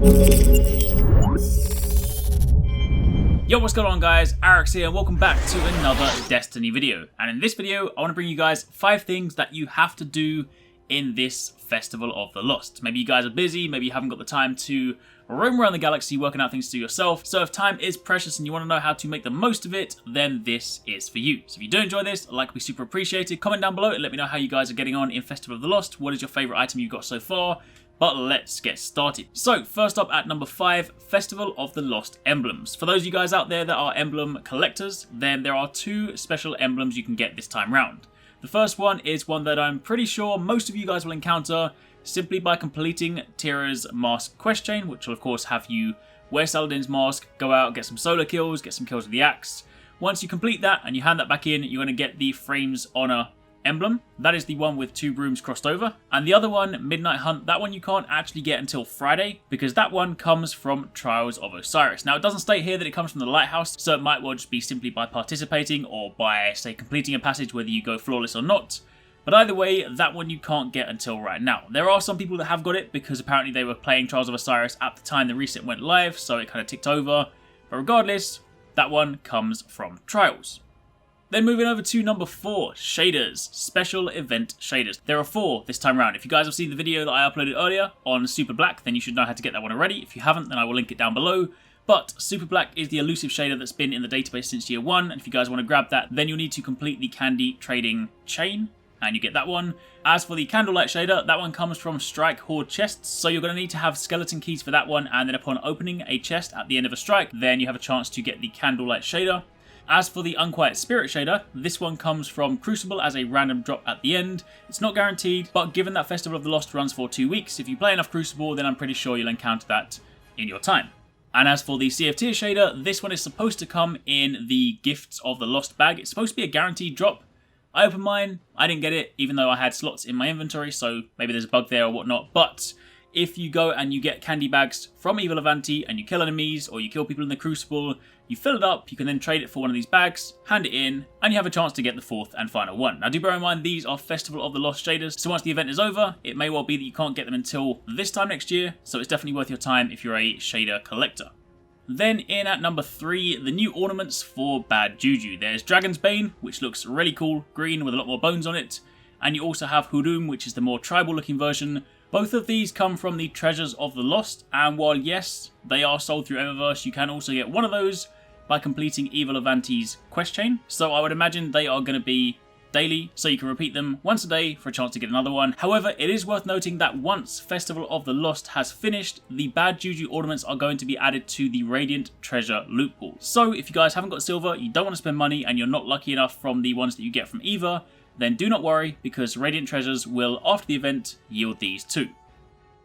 Yo, what's going on guys, Arekkz here and welcome back to another Destiny video. And in this video, I want to bring you guys 5 things that you have to do in this Festival of the Lost. Maybe you guys are busy, maybe you haven't got the time to roam around the galaxy working out things to do yourself. So if time is precious and you want to know how to make the most of it, then this is for you. So if you do enjoy this, a like would be super appreciated. Comment down below and let me know how you guys are getting on in Festival of the Lost. What is your favourite item you've got so far? But let's get started. So first up at number 5, Festival of the Lost emblems. For those of you guys out there that are emblem collectors, then there are 2 special emblems you can get this time round. The first one is one that I'm pretty sure most of you guys will encounter simply by completing Tira's mask quest chain, which will of course have you wear Saladin's mask, go out, get some solo kills, get some kills with the axe. Once you complete that and you hand that back in, you're going to get the Frame's Honor emblem. That is the one with 2 brooms crossed over. And the other one, Midnight Hunt, that one you can't actually get until Friday because that one comes from Trials of Osiris. Now it doesn't state here that it comes from the Lighthouse, so it might well just be simply by participating or by, say, completing a passage whether you go flawless or not. But either way, that one you can't get until right now. There are some people that have got it because apparently they were playing Trials of Osiris at the time the reset went live, so it kind of ticked over. But regardless, that one comes from Trials. Then moving over to number 4, shaders, special event shaders. There are 4 this time around. If you guys have seen the video that I uploaded earlier on Super Black, then you should know how to get that one already. If you haven't, then I will link it down below. But Super Black is the elusive shader that's been in the database since year 1, and if you guys want to grab that, then you'll need to complete the candy trading chain, and you get that one. As for the candlelight shader, that one comes from Strike Horde chests, so you're going to need to have skeleton keys for that one, and then upon opening a chest at the end of a strike, then you have a chance to get the candlelight shader. As for the Unquiet Spirit shader, this one comes from Crucible as a random drop at the end. It's not guaranteed, but given that Festival of the Lost runs for 2 weeks, if you play enough Crucible, then I'm pretty sure you'll encounter that in your time. And as for the C-of-Tier shader, this one is supposed to come in the Gifts of the Lost bag. It's supposed to be a guaranteed drop. I opened mine, I didn't get it, even though I had slots in my inventory, so maybe there's a bug there or whatnot, but if you go and you get candy bags from Evil Avanti and you kill enemies or you kill people in the Crucible, you fill it up, you can then trade it for one of these bags, hand it in, and you have a chance to get the 4th and final one. Now do bear in mind these are Festival of the Lost shaders, so once the event is over, it may well be that you can't get them until this time next year, so it's definitely worth your time if you're a shader collector. Then in at number 3, the new ornaments for Bad Juju. There's Dragon's Bane, which looks really cool, green with a lot more bones on it, and you also have Hudum, which is the more tribal looking version. Both of these come from the Treasures of the Lost, and while yes, they are sold through Eververse, you can also get one of those by completing Evil Avanti's quest chain. So I would imagine they are going to be daily, so you can repeat them once a day for a chance to get another one. However, it is worth noting that once Festival of the Lost has finished, the Bad Juju ornaments are going to be added to the Radiant Treasure loot pool. So if you guys haven't got silver, you don't want to spend money, and you're not lucky enough from the ones that you get from Eva, then do not worry, because Radiant Treasures will, after the event, yield these too.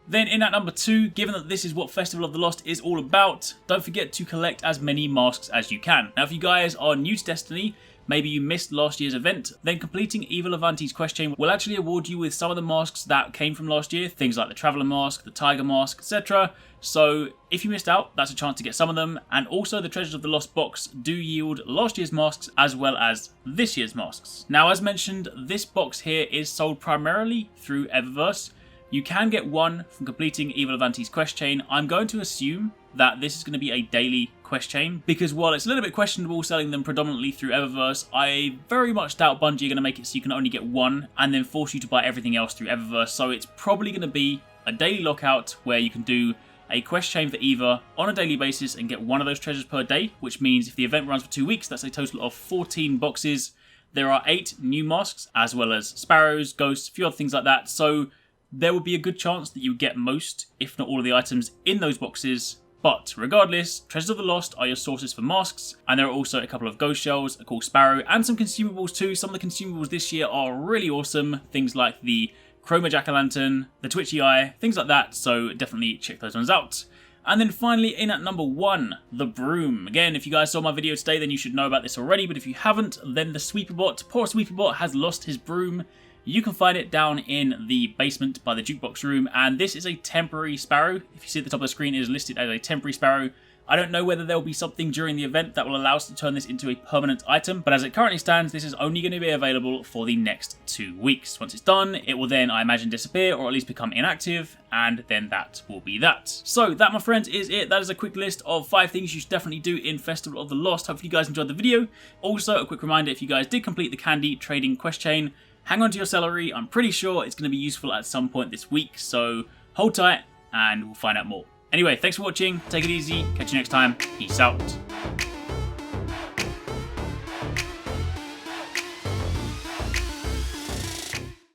Then in at number 2, given that this is what Festival of the Lost is all about, don't forget to collect as many masks as you can. Now if you guys are new to Destiny, maybe you missed last year's event, then completing Evil Avanti's quest chain will actually award you with some of the masks that came from last year, things like the Traveler Mask, the Tiger Mask, etc. So if you missed out, that's a chance to get some of them, and also the Treasures of the Lost box do yield last year's masks as well as this year's masks. Now as mentioned, this box here is sold primarily through Eververse. You can get one from completing Evil Avanti's quest chain. I'm going to assume that this is going to be a daily quest chain, because while it's a little bit questionable selling them predominantly through Eververse, I very much doubt Bungie are going to make it so you can only get one and then force you to buy everything else through Eververse. So it's probably going to be a daily lockout where you can do a quest chain for Eva on a daily basis and get one of those treasures per day, which means if the event runs for 2 weeks, that's a total of 14 boxes. There are 8 new masks, as well as sparrows, ghosts, a few other things like that, so there would be a good chance that you get most, if not all of the items in those boxes. But regardless, Treasures of the Lost are your sources for masks, and there are also a couple of ghost shells, a cool sparrow, and some consumables too. Some of the consumables this year are really awesome, things like the Chroma Jack-o'-lantern, the Twitchy Eye, things like that, so definitely check those ones out. And then finally, in at number 1, the Broom. Again, if you guys saw my video today, then you should know about this already, but if you haven't, then the Sweeperbot, poor Sweeperbot, has lost his broom, you can find it down in the basement by the jukebox room, and this is a temporary sparrow. If you see at the top of the screen, it is listed as a temporary sparrow. I don't know whether there will be something during the event that will allow us to turn this into a permanent item, but as it currently stands, this is only going to be available for the next 2 weeks. Once it's done, it will then, I imagine, disappear or at least become inactive, and then that will be that. So that, my friends, is it. That is a quick list of 5 things you should definitely do in Festival of the Lost. Hopefully you guys enjoyed the video. Also, a quick reminder, if you guys did complete the candy trading quest chain, hang on to your celery. I'm pretty sure it's going to be useful at some point this week, so hold tight and we'll find out more. Anyway, thanks for watching, take it easy, catch you next time, peace out.